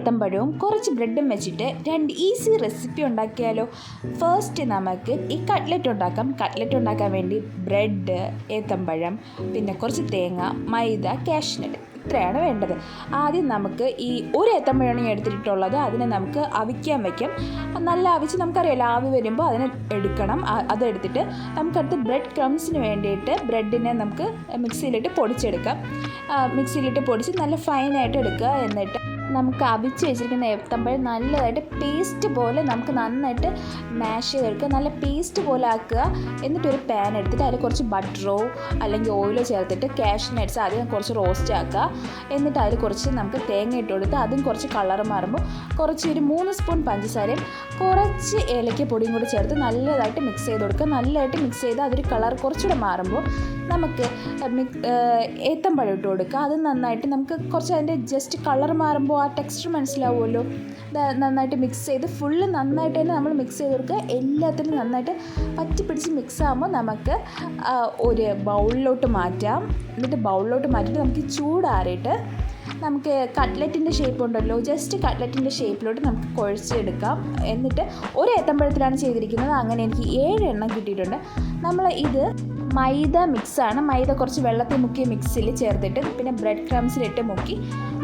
ഏത്തമ്പഴവും കുറച്ച് ബ്രെഡും വെച്ചിട്ട് 2 ഈസി റെസിപ്പി ഉണ്ടാക്കിയാലോ. ഫസ്റ്റ് നമുക്ക് ഈ കട്ട്ലറ്റ് ഉണ്ടാക്കാം. കട്ട്ലറ്റ് ഉണ്ടാക്കാൻ വേണ്ടി ബ്രെഡ്, ഏത്തമ്പഴം, പിന്നെ കുറച്ച് തേങ്ങ, മൈദ, കാഷ്നട്ട് ഇത്രയാണ് വേണ്ടത്. ആദ്യം നമുക്ക് ഈ ഒരു ഏത്തമ്പഴമാണ് എടുത്തിട്ടുള്ളത്. അതിനെ നമുക്ക് അവിക്കാൻ വയ്ക്കാം. നല്ല അവിച്ച് നമുക്കറിയാമല്ലോ, ആവി വരുമ്പോൾ അതിനെ എടുക്കണം. അതെടുത്തിട്ട് നമുക്കടുത്ത് ബ്രെഡ് ക്രംസിന് വേണ്ടിയിട്ട് ബ്രെഡിനെ നമുക്ക് മിക്സിയിലിട്ട് പൊടിച്ചെടുക്കാം. മിക്സിയിലിട്ട് പൊടിച്ച് നല്ല ഫൈനായിട്ട് എടുക്കുക. എന്നിട്ട് നമുക്ക് അവിച്ച് വെച്ചിരിക്കുന്ന ഏത്തമ്പഴം നല്ലതായിട്ട് പേസ്റ്റ് പോലെ നമുക്ക് നന്നായിട്ട് മാഷ് ചെയ്തെടുക്കുക. നല്ല പേസ്റ്റ് പോലെ ആക്കുക. എന്നിട്ടൊരു പാൻ എടുത്തിട്ട് അതിൽ കുറച്ച് ബട്ടറോ അല്ലെങ്കിൽ ഓയിലോ ചേർത്തിട്ട് കാഷ്നട്ട്സ് ആദ്യം കുറച്ച് റോസ്റ്റ് ആക്കുക. എന്നിട്ട് അതിൽ കുറച്ച് നമുക്ക് തേങ്ങ ഇട്ട് കൊടുത്ത് അതും കുറച്ച് കളർ മാറുമ്പോൾ ഒരു 3 സ്പൂൺ പഞ്ചസാരയും കുറച്ച് ഏലക്കപ്പൊടിയും കൂടി ചേർത്ത് നല്ലതായിട്ട് മിക്സ് ചെയ്ത് കൊടുക്കുക. നല്ലതായിട്ട് മിക്സ് ചെയ്ത് അതൊരു കളർ കുറച്ചുകൂടെ മാറുമ്പോൾ നമുക്ക് ഏത്തമ്പഴം ഇട്ട് കൊടുക്കുക. അത് നന്നായിട്ട് നമുക്ക് കുറച്ച് അതിൻ്റെ ജസ്റ്റ് കളർ മാറുമ്പോൾ ആ ടെക്സ്ചർ മനസ്സിലാവുമല്ലോ. നന്നായിട്ട് മിക്സ് ചെയ്ത് ഫുള്ള് നന്നായിട്ട് തന്നെ നമ്മൾ മിക്സ് ചെയ്ത് കൊടുക്കുക. എല്ലാത്തിനും നന്നായിട്ട് പറ്റി പിടിച്ച് മിക്സ് ആകുമ്പോൾ നമുക്ക് ഒരു ബൗളിലോട്ട് മാറ്റാം. എന്നിട്ട് ബൗളിലോട്ട് മാറ്റിയിട്ട് നമുക്ക് ചൂടാറിയിട്ട് നമുക്ക് കട്ട്ലറ്റിൻ്റെ ഷേപ്പ് ഉണ്ടല്ലോ, ജസ്റ്റ് കട്ട്ലറ്റിൻ്റെ ഷേപ്പിലോട്ട് നമുക്ക് കുഴച്ചെടുക്കാം. എന്നിട്ട് ഒരു ഏത്തമ്പഴത്തിലാണ് ചെയ്തിരിക്കുന്നത്. അങ്ങനെ എനിക്ക് 7 എണ്ണം കിട്ടിയിട്ടുണ്ട്. നമ്മൾ ഇത് മൈദ മിക്സാണ്. മൈദ കുറച്ച് വെള്ളത്തിൽ മുക്കി മിക്സിൽ ചേർത്തിട്ട് പിന്നെ ബ്രെഡ് ക്രംസിലിട്ട് മുക്കി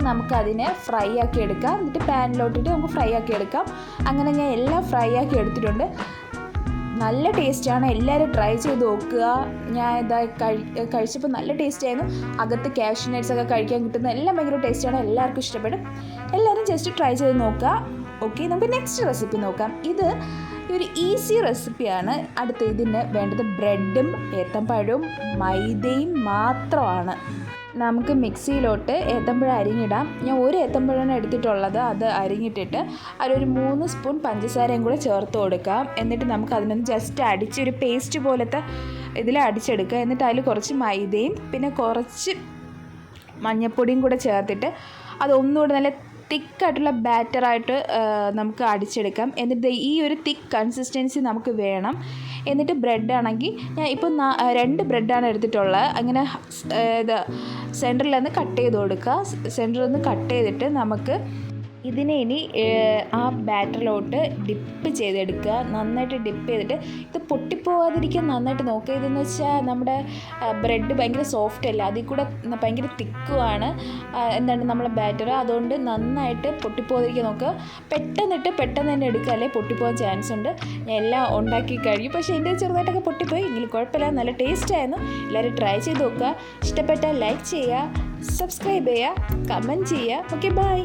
നമുക്കതിനെ ഫ്രൈ ആക്കി എടുക്കാം. എന്നിട്ട് പാനിലോട്ടിട്ട് നമുക്ക് ഫ്രൈ ആക്കി എടുക്കാം. അങ്ങനെ ഞാൻ എല്ലാം ഫ്രൈ ആക്കി എടുത്തിട്ടുണ്ട്. നല്ല ടേസ്റ്റാണ്. എല്ലാവരും ട്രൈ ചെയ്ത് നോക്കുക. ഞാൻ ഇതായി കഴിച്ചപ്പോൾ നല്ല ടേസ്റ്റായിരുന്നു. അകത്ത് കാഷ്നട്ട്സൊക്കെ കഴിക്കാൻ കിട്ടുന്ന എല്ലാം ഭയങ്കര ടേസ്റ്റാണ്. എല്ലാവർക്കും ഇഷ്ടപ്പെടും. എല്ലാവരും ജസ്റ്റ് ട്രൈ ചെയ്ത് നോക്കുക. ഓക്കെ, നമുക്ക് നെക്സ്റ്റ് റെസിപ്പി നോക്കാം. ഇത് ഒരു ഈസി റെസിപ്പിയാണ്. അടുത്ത് ഇതിന് വേണ്ടത് ബ്രെഡും ഏത്തമ്പഴവും മൈദയും മാത്രമാണ്. നമുക്ക് മിക്സിയിലോട്ട് ഏത്തമ്പഴം അരിഞ്ഞിടാം. ഞാൻ ഒരു ഏത്തമ്പഴമാണ് എടുത്തിട്ടുള്ളത്. അത് അരിഞ്ഞിട്ടിട്ട് അതിലൊരു 3 സ്പൂൺ പഞ്ചസാരയും കൂടെ ചേർത്ത് കൊടുക്കാം. എന്നിട്ട് നമുക്ക് അതിനൊന്ന് ജസ്റ്റ് അടിച്ച് ഒരു പേസ്റ്റ് പോലത്തെ ഇതിൽ അടിച്ചെടുക്കുക. എന്നിട്ട് അതിൽ കുറച്ച് മൈദയും പിന്നെ കുറച്ച് മഞ്ഞൾപ്പൊടിയും കൂടെ ചേർത്തിട്ട് അതൊന്നുകൂടെ നല്ല തിക്കായിട്ടുള്ള ബാറ്ററായിട്ട് നമുക്ക് അടിച്ചെടുക്കാം. എന്നിട്ട് ഈ ഒരു തിക്ക് കൺസിസ്റ്റൻസി നമുക്ക് വേണം. എന്നിട്ട് ബ്രെഡാണെങ്കിൽ ഞാൻ ഇപ്പോൾ 2 ബ്രെഡാണ് എടുത്തിട്ടുള്ളത്. അങ്ങനെ സെൻറ്ററിൽ നിന്ന് കട്ട് ചെയ്ത് കൊടുക്കുക. സെൻറ്ററിൽ നിന്ന് കട്ട് ചെയ്തിട്ട് നമുക്ക് ഇതിനെ ഇനി ആ ബാറ്ററിലോട്ട് ഡിപ്പ് ചെയ്തെടുക്കുക. നന്നായിട്ട് ഡിപ്പ് ചെയ്തിട്ട് ഇത് പൊട്ടിപ്പോകാതിരിക്കാൻ നന്നായിട്ട് നോക്കുക. ഇതെന്ന് വെച്ചാൽ നമ്മുടെ ബ്രെഡ് ഭയങ്കര സോഫ്റ്റ് അല്ല, അതിൽ കൂടെ ഭയങ്കര തിക്കുമാണ് നമ്മളെ ബാറ്റർ. അതുകൊണ്ട് നന്നായിട്ട് പൊട്ടിപ്പോകാതിരിക്കാൻ നോക്കുക. പെട്ടെന്ന് തന്നെ എടുക്കുക, അല്ലെ പൊട്ടിപ്പോകാൻ ചാൻസ് ഉണ്ട്. ഞാൻ എല്ലാം ഉണ്ടാക്കി കഴിഞ്ഞു. പക്ഷേ എൻ്റെ ചെറുതായിട്ടൊക്കെ പൊട്ടിപ്പോയി. എങ്കിലും കുഴപ്പമില്ല, നല്ല ടേസ്റ്റായിരുന്നു. എല്ലാവരും ട്രൈ ചെയ്ത് നോക്കുക. ഇഷ്ടപ്പെട്ടാൽ ലൈക്ക് ചെയ്യുക, സബ്സ്ക്രൈബ് ചെയ്യുക, കമൻറ്റ് ചെയ്യുക. Okay, by.